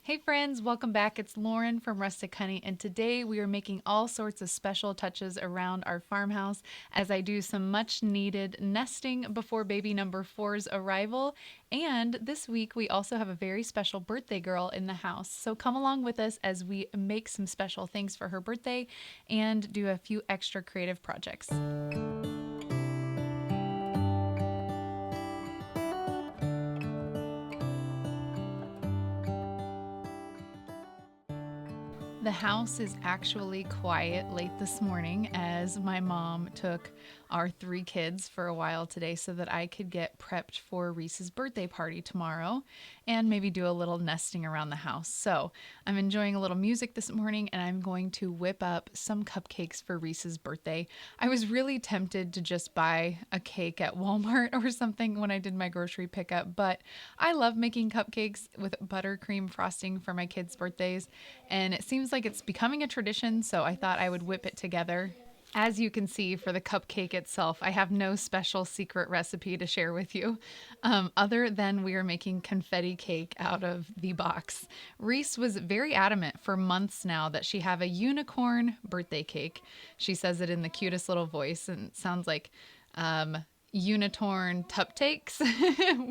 Hey friends, welcome back. It's Lauren from Rustic Honey, and today we are making all sorts of special touches around our farmhouse as I do some much needed nesting before baby number four's arrival. And this week we also have a very special birthday girl in the house. So come along with us as we make some special things for her birthday and do a few extra creative projects. The house is actually quiet late this morning as my mom took our three kids for a while today so that I could get prepped for Reese's birthday party tomorrow and maybe do a little nesting around the house. So I'm enjoying a little music this morning and I'm going to whip up some cupcakes for Reese's birthday. I was really tempted to just buy a cake at Walmart or something when I did my grocery pickup, but I love making cupcakes with buttercream frosting for my kids' birthdays, and it seems like it's becoming a tradition, so I thought I would whip it together. As you can see, for the cupcake itself, I have no special secret recipe to share with you, other than we are making confetti cake out of the box. Reese was very adamant for months now that she have a unicorn birthday cake. She says it in the cutest little voice, and it sounds like unitorn tupcakes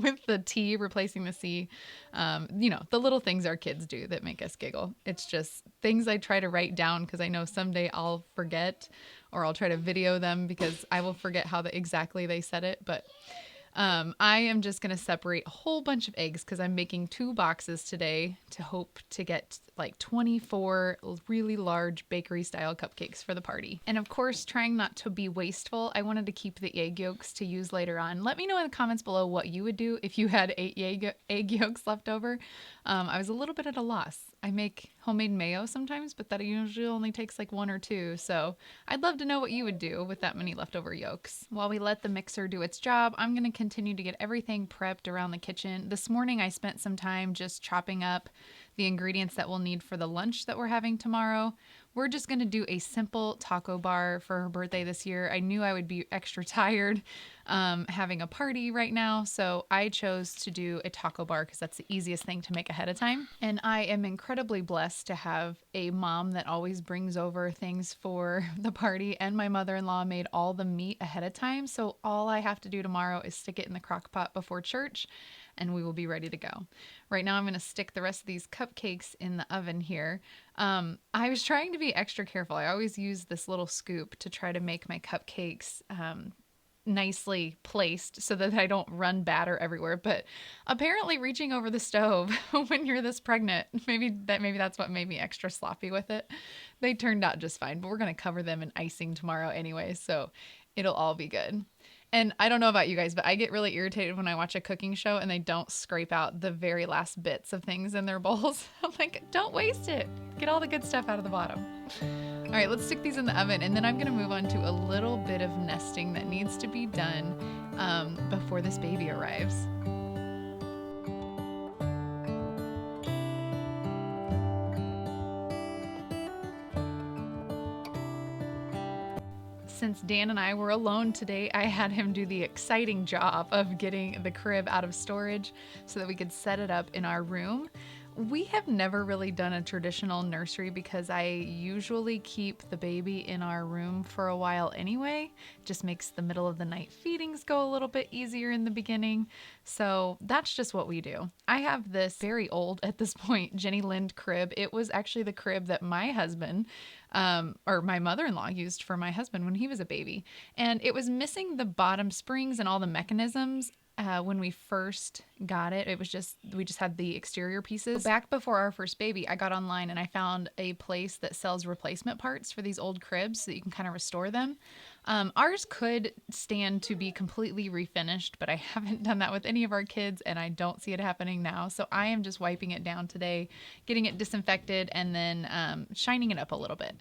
with the T replacing the C. The little things our kids do that make us giggle. It's just things I try to write down because I know someday I'll forget, or I'll try to video them because I will forget how exactly they said it. But I am just going to separate a whole bunch of eggs because I'm making 2 boxes today to hope to get like 24 really large bakery style cupcakes for the party. And of course, trying not to be wasteful, I wanted to keep the egg yolks to use later on. Let me know in the comments below what you would do if you had 8 egg yolks left over. I was a little bit at a loss. I make homemade mayo sometimes, but that usually only takes like 1 or 2. So I'd love to know what you would do with that many leftover yolks. While we let the mixer do its job, I'm going to continue to get everything prepped around the kitchen. This morning I spent some time just chopping up the ingredients that we'll need for the lunch that we're having tomorrow. We're just going to do a simple taco bar for her birthday this year. I knew I would be extra tired having a party right now, so I chose to do a taco bar because that's the easiest thing to make ahead of time. And I am incredibly blessed to have a mom that always brings over things for the party, and my mother-in-law made all the meat ahead of time, so all I have to do tomorrow is stick it in the crock pot before church and we will be ready to go. Right now I'm going to stick the rest of these cupcakes in the oven here. I was trying to be extra careful. I always use this little scoop to try to make my cupcakes nicely placed so that I don't run batter everywhere. But apparently reaching over the stove when you're this pregnant, maybe that's what made me extra sloppy with it. They turned out just fine, but we're going to cover them in icing tomorrow anyway, so it'll all be good. And I don't know about you guys, but I get really irritated when I watch a cooking show and they don't scrape out the very last bits of things in their bowls. I'm like, don't waste it. Get all the good stuff out of the bottom. All right, let's stick these in the oven, and then I'm going to move on to a little bit of nesting that needs to be done before this baby arrives. Since Dan and I were alone today, I had him do the exciting job of getting the crib out of storage so that we could set it up in our room. We have never really done a traditional nursery because I usually keep the baby in our room for a while anyway. It just makes the middle of the night feedings go a little bit easier in the beginning. So that's just what we do. I have this very old, at this point, Jenny Lind crib. It was actually the crib that my husband, or my mother-in-law used for my husband when he was a baby. And it was missing the bottom springs and all the mechanisms. When we first got it, we just had the exterior pieces. Back before our first baby, I got online and I found a place that sells replacement parts for these old cribs so that you can kind of restore them. Ours could stand to be completely refinished, but I haven't done that with any of our kids and I don't see it happening now. So I am just wiping it down today, getting it disinfected, and then shining it up a little bit.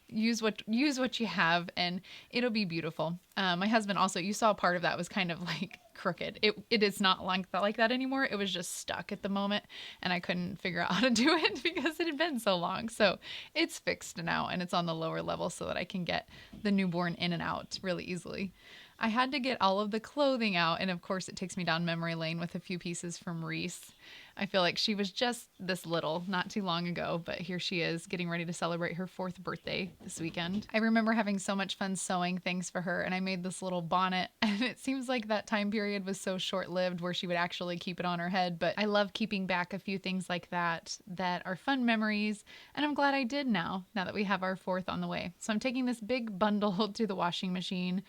Use what you have and it'll be beautiful. My husband also, you saw part of that was kind of like crooked. It is not like that anymore. It was just stuck at the moment and I couldn't figure out how to do it because it had been so long. So it's fixed now and it's on the lower level so that I can get the newborn in and out really easily. I had to get all of the clothing out, and of course, it takes me down memory lane with a few pieces from Reese. I feel like she was just this little not too long ago, but here she is getting ready to celebrate her 4th birthday this weekend. I remember having so much fun sewing things for her, and I made this little bonnet, and it seems like that time period was so short-lived where she would actually keep it on her head, but I love keeping back a few things like that that are fun memories, and I'm glad I did now that we have our 4th on the way. So I'm taking this big bundle to the washing machine,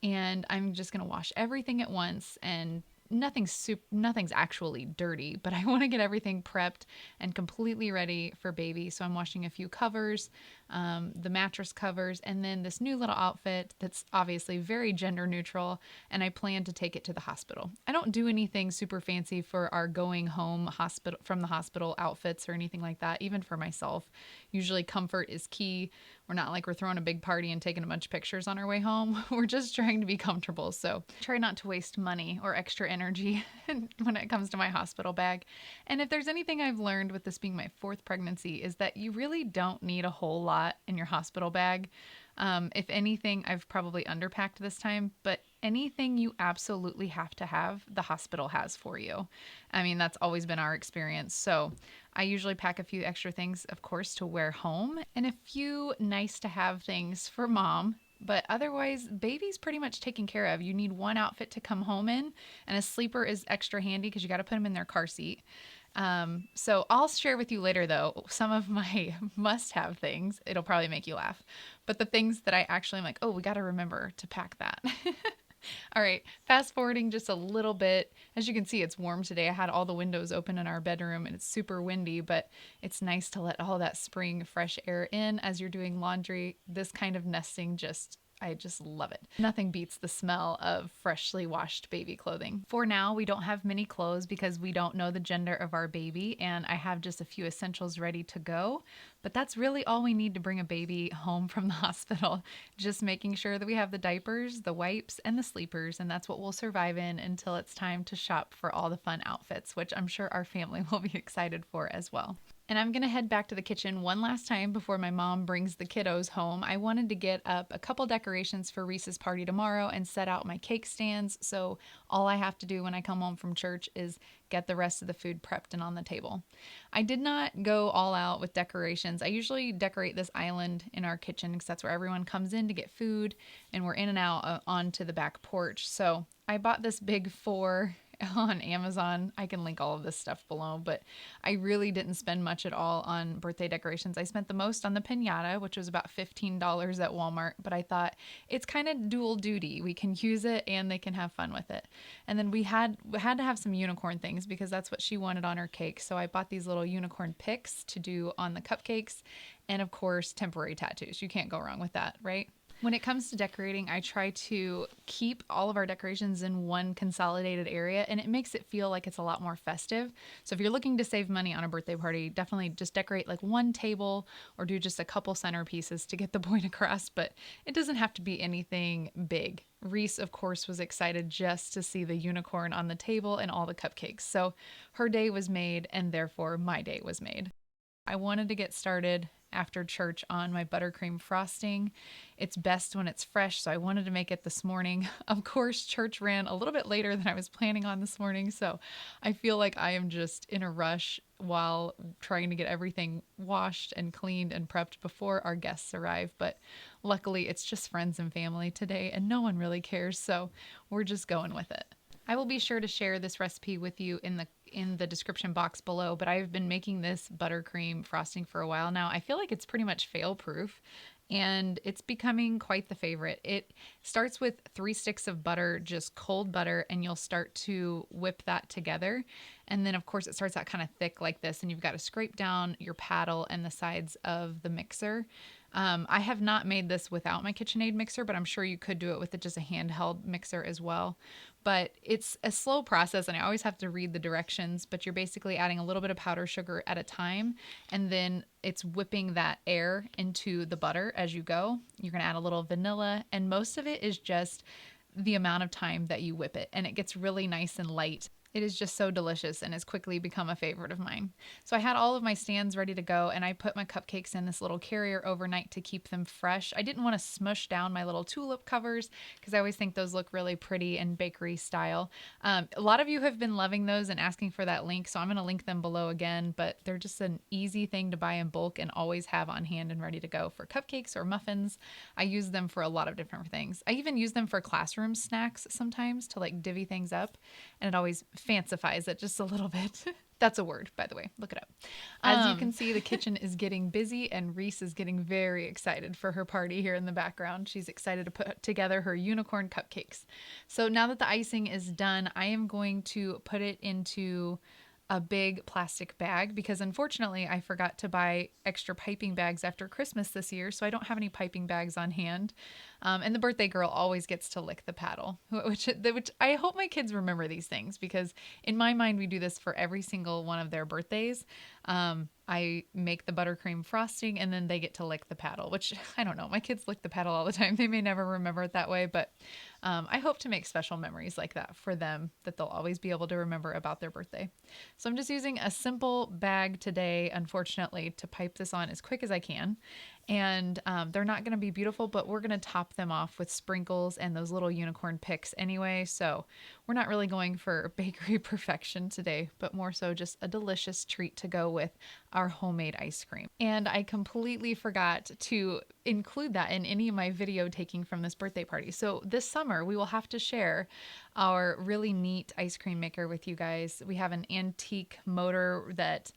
and I'm just going to wash everything at once, and nothing's actually dirty, but I want to get everything prepped and completely ready for baby. So I'm washing a few covers, the mattress covers, and then this new little outfit that's obviously very gender neutral, and I plan to take it to the hospital. I don't do anything super fancy for our going home from the hospital outfits or anything like that, even for myself. Usually comfort is key. We're not like we're throwing a big party and taking a bunch of pictures on our way home. We're just trying to be comfortable. So try not to waste money or extra energy when it comes to my hospital bag. And if there's anything I've learned with this being my 4th pregnancy is that you really don't need a whole lot in your hospital bag. If anything, I've probably underpacked this time, but anything you absolutely have to have, the hospital has for you. I mean, that's always been our experience. So I usually pack a few extra things, of course, to wear home and a few nice to have things for mom. But otherwise, baby's pretty much taken care of. You need one outfit to come home in, and a sleeper is extra handy because you got to put them in their car seat. So I'll share with you later, though, some of my must-have things. It'll probably make you laugh. But the things that I actually am like, oh, we got to remember to pack that. All right, fast forwarding just a little bit. As you can see, it's warm today. I had all the windows open in our bedroom and it's super windy, but it's nice to let all that spring fresh air in as you're doing laundry. This kind of nesting I just love it. Nothing beats the smell of freshly washed baby clothing. For now, we don't have many clothes because we don't know the gender of our baby, and I have just a few essentials ready to go. But that's really all we need to bring a baby home from the hospital. Just making sure that we have the diapers, the wipes, and the sleepers, and that's what we'll survive in until it's time to shop for all the fun outfits, which I'm sure our family will be excited for as well. And I'm going to head back to the kitchen one last time before my mom brings the kiddos home. I wanted to get up a couple decorations for Reese's party tomorrow and set out my cake stands. So all I have to do when I come home from church is get the rest of the food prepped and on the table. I did not go all out with decorations. I usually decorate this island in our kitchen because that's where everyone comes in to get food, and we're in and out onto the back porch. So I bought this big 4 on Amazon. I can link all of this stuff below, but I really didn't spend much at all on birthday decorations. I spent the most on the piñata, which was about $15 at Walmart, but I thought it's kind of dual duty. We can use it and they can have fun with it. And then we had to have some unicorn things because that's what she wanted on her cake. So I bought these little unicorn picks to do on the cupcakes, and of course, temporary tattoos. You can't go wrong with that, right? When it comes to decorating, I try to keep all of our decorations in one consolidated area, and it makes it feel like it's a lot more festive. So if you're looking to save money on a birthday party, definitely just decorate like one table or do just a couple centerpieces to get the point across, but it doesn't have to be anything big. Reese, of course, was excited just to see the unicorn on the table and all the cupcakes. So her day was made, and therefore my day was made. I wanted to get started after church on my buttercream frosting. It's best when it's fresh, so I wanted to make it this morning. Of course, church ran a little bit later than I was planning on this morning, so I feel like I am just in a rush while trying to get everything washed and cleaned and prepped before our guests arrive. But luckily, it's just friends and family today, and no one really cares, so we're just going with it. I will be sure to share this recipe with you in the description box below, but I've been making this buttercream frosting for a while now. I feel like it's pretty much fail-proof, and it's becoming quite the favorite. It starts with 3 sticks of butter, just cold butter, and you'll start to whip that together. And then, of course, it starts out kind of thick like this, and you've got to scrape down your paddle and the sides of the mixer. I have not made this without my KitchenAid mixer, but I'm sure you could do it with just a handheld mixer as well. But it's a slow process, and I always have to read the directions, but you're basically adding a little bit of powdered sugar at a time, and then it's whipping that air into the butter as you go. You're going to add a little vanilla, and most of it is just the amount of time that you whip it, and it gets really nice and light. It is just so delicious and has quickly become a favorite of mine. So I had all of my stands ready to go, and I put my cupcakes in this little carrier overnight to keep them fresh. I didn't want to smush down my little tulip covers because I always think those look really pretty and bakery style. A lot of you have been loving those and asking for that link, so I'm going to link them below again, but they're just an easy thing to buy in bulk and always have on hand and ready to go for cupcakes or muffins. I use them for a lot of different things. I even use them for classroom snacks sometimes to like divvy things up, and it always fancifies it just a little bit. That's a word, by the way. Look it up. As you can see, the kitchen is getting busy, and Reese is getting very excited for her party here in the background. She's excited to put together her unicorn cupcakes. So now that the icing is done, I am going to put it into a big plastic bag because unfortunately I forgot to buy extra piping bags after Christmas this year, so I don't have any piping bags on hand. And the birthday girl always gets to lick the paddle, which I hope my kids remember these things because in my mind we do this for every single one of their birthdays. I make the buttercream frosting and then they get to lick the paddle, which I don't know. My kids lick the paddle all the time. They may never remember it that way, but I hope to make special memories like that for them that they'll always be able to remember about their birthday. So I'm just using a simple bag today, unfortunately, to pipe this on as quick as I can. And they're not going to be beautiful, but we're going to top them off with sprinkles and those little unicorn picks anyway. So we're not really going for bakery perfection today, but more so just a delicious treat to go with our homemade ice cream. And I completely forgot to include that in any of my video taking from this birthday party. So this summer we will have to share our really neat ice cream maker with you guys. We have an antique motor that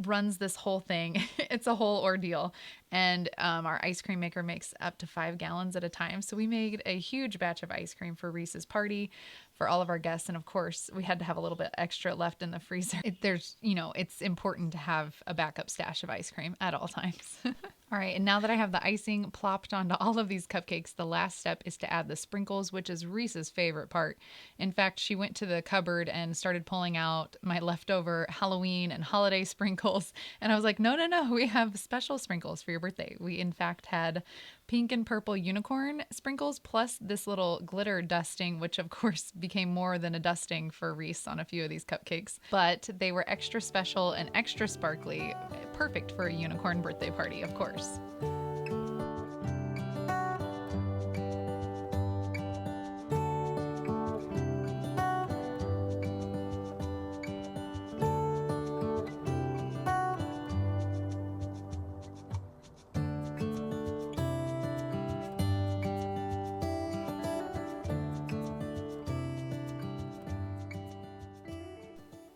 runs this whole thing. It's a whole ordeal. And our ice cream maker makes up to 5 gallons at a time. So we made a huge batch of ice cream for Reese's party for all of our guests. And of course, we had to have a little bit extra left in the freezer. It's important to have a backup stash of ice cream at all times. All right, and now that I have the icing plopped onto all of these cupcakes, the last step is to add the sprinkles, which is Reese's favorite part. In fact, she went to the cupboard and started pulling out my leftover Halloween and holiday sprinkles. And I was like, no, we have special sprinkles for your birthday. We, in fact, had pink and purple unicorn sprinkles plus this little glitter dusting, which of course became more than a dusting for Reese on a few of these cupcakes. But they were extra special and extra sparkly, perfect for a unicorn birthday party, of course.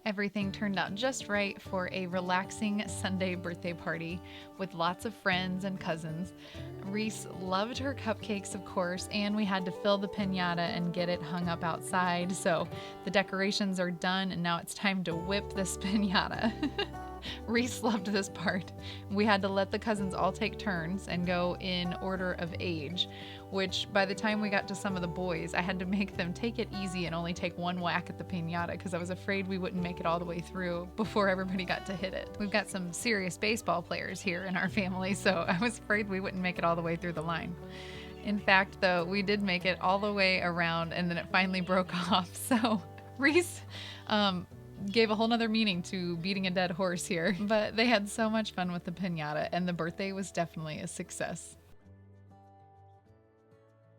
Everything turned out just right for a relaxing Sunday birthday party with lots of friends and cousins. Reese loved her cupcakes, of course, and we had to fill the piñata and get it hung up outside. So the decorations are done, and now it's time to whip this piñata. Reese loved this part. We had to let the cousins all take turns and go in order of age, which by the time we got to some of the boys, I had to make them take it easy and only take one whack at the piñata because I was afraid we wouldn't make it all the way through before everybody got to hit it. We've got some serious baseball players here in our family, so I was afraid we wouldn't make it all the way through the line. In fact, though, we did make it all the way around and then it finally broke off. So Reese gave a whole nother meaning to beating a dead horse here, but they had so much fun with the piñata and the birthday was definitely a success.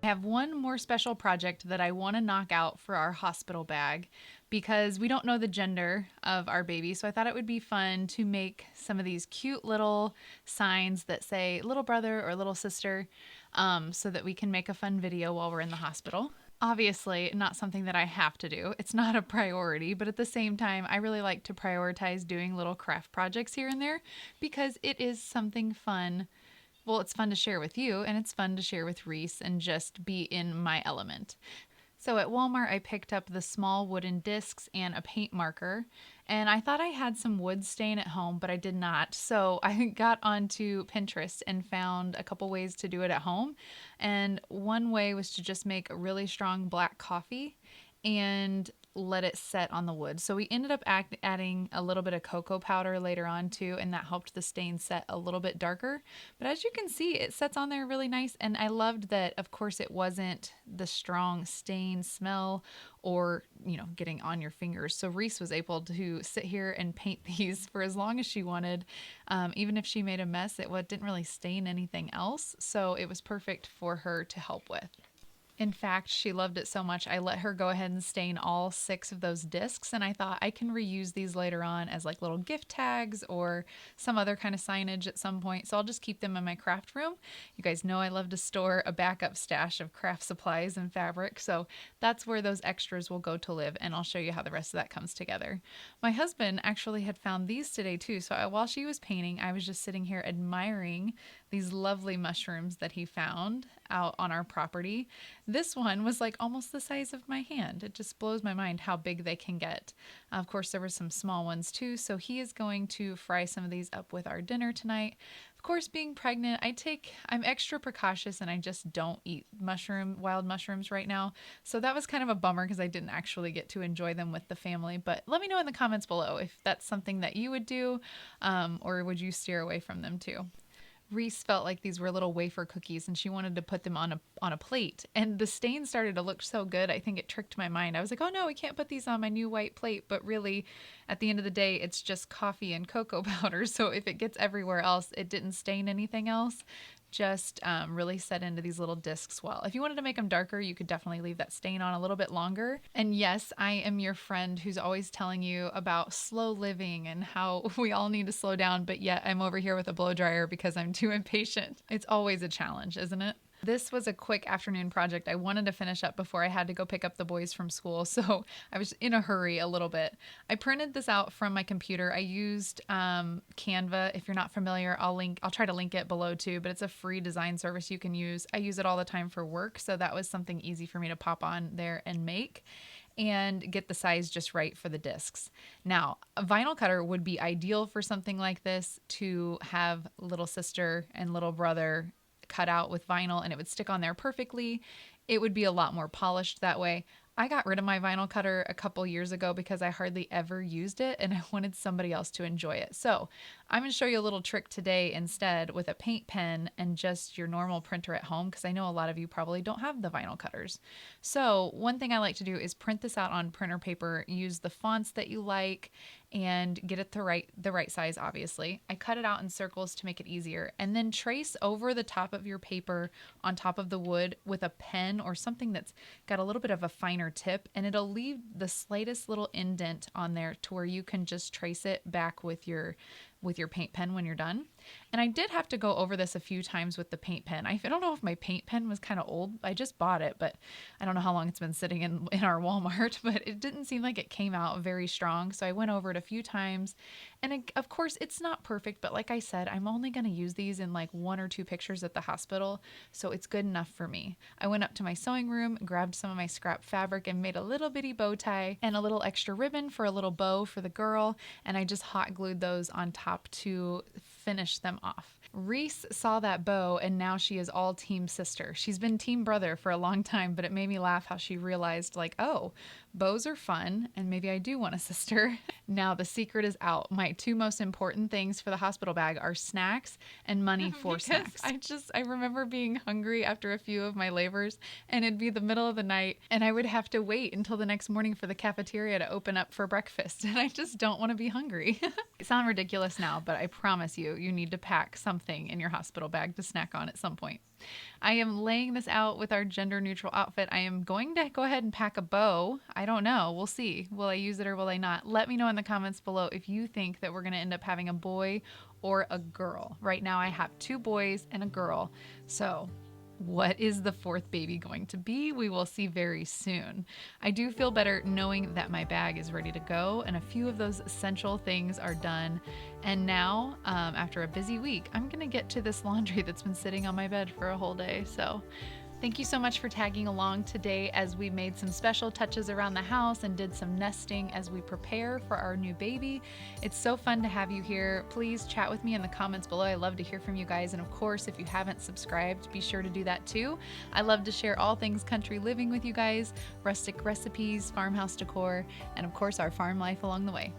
I have one more special project that I want to knock out for our hospital bag because we don't know the gender of our baby, so I thought it would be fun to make some of these cute little signs that say little brother or little sister so that we can make a fun video while we're in the hospital. Obviously, not something that I have to do. It's not a priority, but at the same time, I really like to prioritize doing little craft projects here and there because it is something fun. Well, it's fun to share with you, and it's fun to share with Reese and just be in my element. So at Walmart, I picked up the small wooden discs and a paint marker, and I thought I had some wood stain at home, but I did not. So I got onto Pinterest and found a couple ways to do it at home. And one way was to just make a really strong black coffee and let it set on the wood. So we ended up adding a little bit of cocoa powder later on too, and that helped the stain set a little bit darker. But as you can see, it sets on there really nice. And I loved that, of course, it wasn't the strong stain smell or, getting on your fingers. So Reese was able to sit here and paint these for as long as she wanted. Even if she made a mess, it didn't really stain anything else. So it was perfect for her to help with. In fact, she loved it so much, I let her go ahead and stain all 6 of those discs, and I thought I can reuse these later on as like little gift tags or some other kind of signage at some point, so I'll just keep them in my craft room. You guys know I love to store a backup stash of craft supplies and fabric, so that's where those extras will go to live, and I'll show you how the rest of that comes together. My husband actually had found these today too, so while she was painting, I was just sitting here admiring these lovely mushrooms that he found out on our property. This one was like almost the size of my hand. It just blows my mind how big they can get. Of course, there were some small ones too, so he is going to fry some of these up with our dinner tonight. Of course, being pregnant, I'm extra precautious and I just don't eat wild mushrooms right now. So that was kind of a bummer because I didn't actually get to enjoy them with the family. But let me know in the comments below if that's something that you would do, or would you steer away from them too? Reese felt like these were little wafer cookies and she wanted to put them on a plate. And the stain started to look so good, I think it tricked my mind. I was like, oh no, we can't put these on my new white plate. But really, at the end of the day, it's just coffee and cocoa powder. So if it gets everywhere else, it didn't stain anything else. Just really set into these little discs well. If you wanted to make them darker, you could definitely leave that stain on a little bit longer. And yes, I am your friend who's always telling you about slow living and how we all need to slow down, but yet I'm over here with a blow dryer because I'm too impatient. It's always a challenge, isn't it? This was a quick afternoon project I wanted to finish up before I had to go pick up the boys from school, so I was in a hurry a little bit. I printed this out from my computer. I used Canva. If you're not familiar, I'll try to link it below too, but it's a free design service you can use. I use it all the time for work, so that was something easy for me to pop on there and make and get the size just right for the discs. Now, a vinyl cutter would be ideal for something like this, to have little sister and little brother cut out with vinyl and it would stick on there perfectly. It would be a lot more polished that way. I got rid of my vinyl cutter a couple years ago because I hardly ever used it and I wanted somebody else to enjoy it. So I'm going to show you a little trick today instead with a paint pen and just your normal printer at home, because I know a lot of you probably don't have the vinyl cutters. So one thing I like to do is print this out on printer paper, use the fonts that you like, and get it the right size, obviously. I cut it out in circles to make it easier, and then trace over the top of your paper on top of the wood with a pen or something that's got a little bit of a finer tip, and it'll leave the slightest little indent on there to where you can just trace it back with your paint pen when you're done. And I did have to go over this a few times with the paint pen. I don't know if my paint pen was kind of old. I just bought it, but I don't know how long it's been sitting in our Walmart, but it didn't seem like it came out very strong. So I went over it a few times. And of course, it's not perfect, but like I said, I'm only going to use these in like 1 or 2 pictures at the hospital. So it's good enough for me. I went up to my sewing room, grabbed some of my scrap fabric and made a little bitty bow tie and a little extra ribbon for a little bow for the girl. And I just hot glued those on top to finish them off. Reese saw that bow and now she is all team sister. She's been team brother for a long time, but it made me laugh how she realized like, oh, bows are fun and maybe I do want a sister. Now the secret is out. My 2 most important things for the hospital bag are snacks and money for snacks. I remember being hungry after a few of my labors and it'd be the middle of the night and I would have to wait until the next morning for the cafeteria to open up for breakfast, and I just don't want to be hungry. It sounds ridiculous now, but I promise you need to pack something in your hospital bag to snack on at some point. I am laying this out with our gender neutral outfit. I am going to go ahead and pack a bow. I don't know. We'll see. Will I use it or will I not? Let me know in the comments below if you think that we're going to end up having a boy or a girl. Right now I have 2 boys and a girl. So what is the 4th baby going to be? We will see very soon. I do feel better knowing that my bag is ready to go and a few of those essential things are done. And now, after a busy week, I'm going to get to this laundry that's been sitting on my bed for a whole day. So Thank you so much for tagging along today as we made some special touches around the house and did some nesting as we prepare for our new baby. It's so fun to have you here. Please chat with me in the comments below. I love to hear from you guys. And of course, if you haven't subscribed, be sure to do that too. I love to share all things country living with you guys, rustic recipes, farmhouse decor, and of course, our farm life along the way.